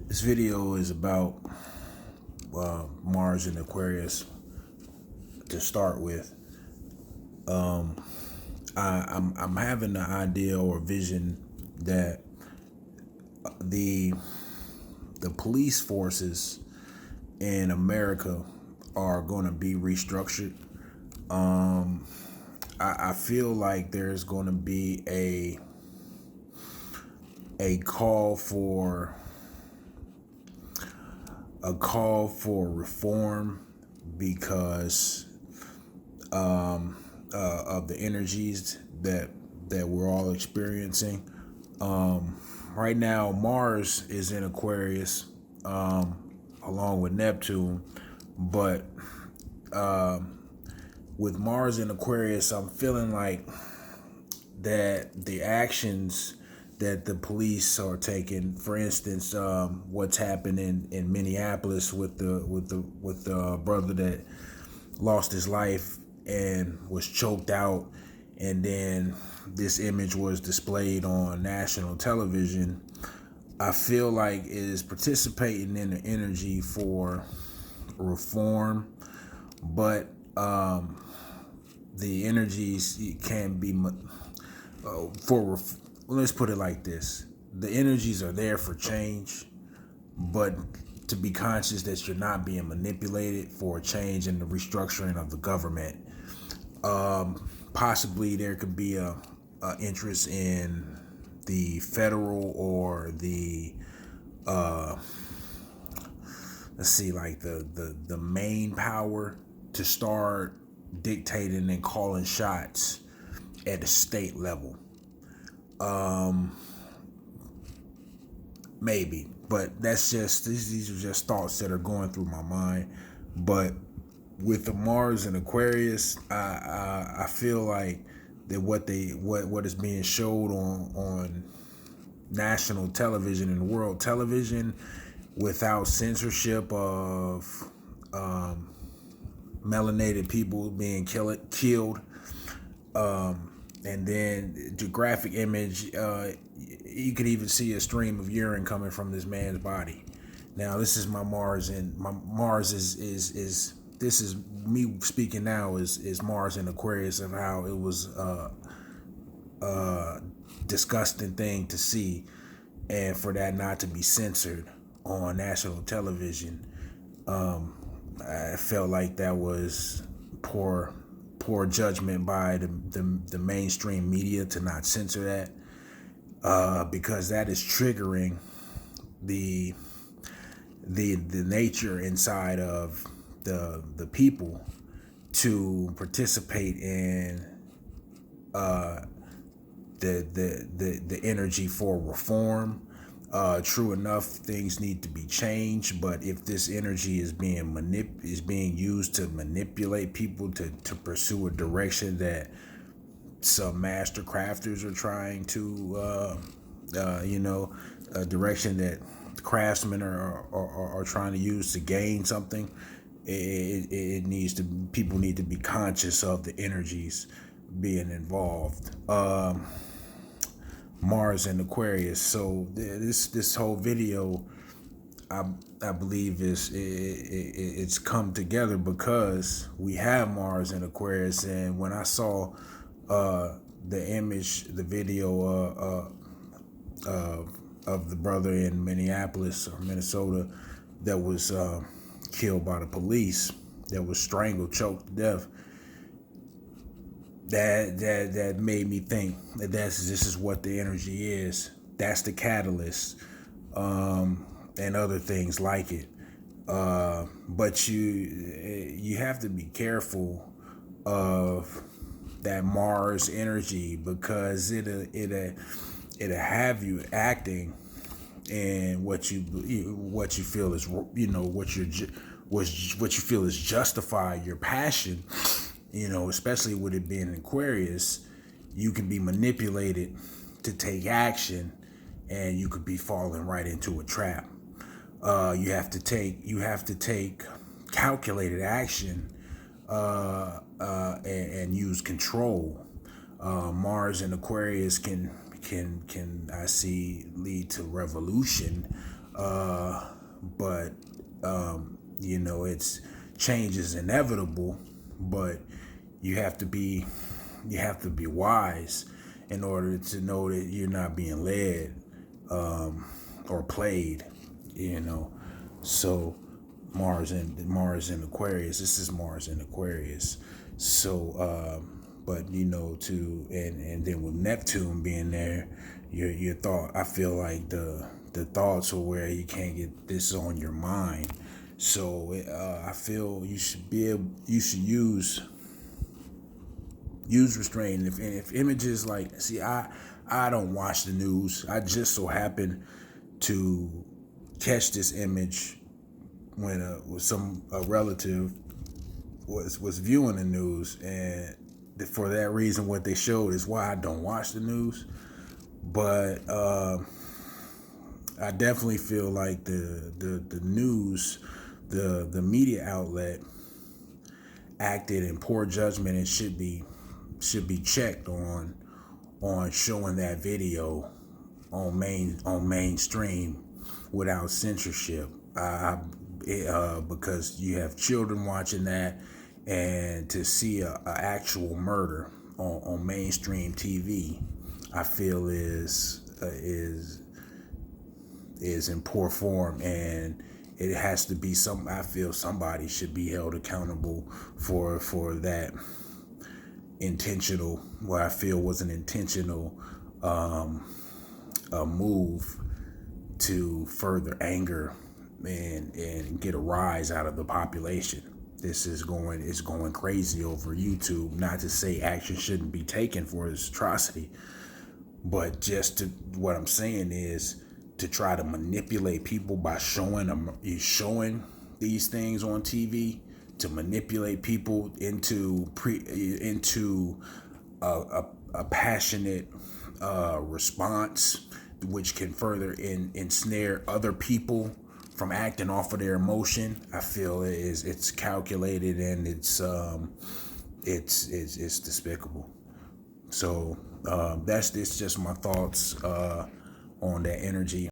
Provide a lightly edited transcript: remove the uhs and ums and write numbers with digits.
This video is about Mars and Aquarius to start with. I'm having the idea or vision that the police forces in America are going to be restructured. I feel like there's going to be a call for reform because of the energies that we're all experiencing. Right now, Mars is in Aquarius, along with Neptune, but with Mars in Aquarius, I'm feeling like that the actions that the police are taking, for instance, what's happening in Minneapolis with the brother that lost his life and was choked out, and then this image was displayed on national television. I feel like it is participating in the energy for reform, but the energies can be let's put it like this: the energies are there for change, but to be conscious that you're not being manipulated for a change in the restructuring of the government. Possibly there could be a interest in the federal or the let's see, like the main power to start dictating and calling shots at the state level. Maybe, but these are just thoughts that are going through my mind. But with the Mars and Aquarius, I feel like that what is being showed on national television and world television, without censorship of melanated people being killed, and then the graphic image, you could even see a stream of urine coming from this man's body. Now, this is my Mars, and my Mars is this is me speaking now is Mars and Aquarius, of how it was disgusting thing to see, and for that not to be censored on national television. I felt like that was poor judgment by the mainstream media to not censor that, because that is triggering the nature inside of the people to participate in the energy for reform. True enough, things need to be changed, but if this energy is being used to manipulate people to pursue a direction that some master crafters are trying to, a direction that craftsmen are trying to use to gain something, people need to be conscious of the energies being involved. Mars and Aquarius. So this whole video, I believe it's come together because we have Mars and Aquarius. And when I saw the video of the brother in Minneapolis or Minnesota that was killed by the police, that was strangled, choked to death, that made me think that this is what the energy is. That's the catalyst, and other things like it. But you have to be careful of that Mars energy, because it'll have you acting and what you feel is, what you feel is justified, your passion. Especially with it being Aquarius, you can be manipulated to take action, and you could be falling right into a trap. You have to take calculated action, and use control. Mars and Aquarius can I see lead to revolution, But it's change is inevitable, but you have to be wise in order to know that you're not being led or played. So Mars in Aquarius. This is Mars in Aquarius. So but and then with Neptune being there, your thought, I feel like the thoughts are where you can't get this on your mind. So I feel you should use restraint. If images like, see, I don't watch the news. I just so happen to catch this image when a relative was viewing the news, and for that reason, what they showed is why I don't watch the news. But I definitely feel like the news, the media outlet acted in poor judgment and should be checked on showing that video on mainstream without censorship. Because you have children watching that, and to see a actual murder on mainstream TV, I feel is in poor form, and it has to be I feel somebody should be held accountable for that intentional, what I feel was an intentional move to further anger and get a rise out of the population. This is going crazy over YouTube. Not to say action shouldn't be taken for this atrocity, but what I'm saying is to try to manipulate people by showing these things on TV, to manipulate people into a passionate response, which can further ensnare other people from acting off of their emotion. I feel it's calculated, and it's despicable. So it's just my thoughts on that energy.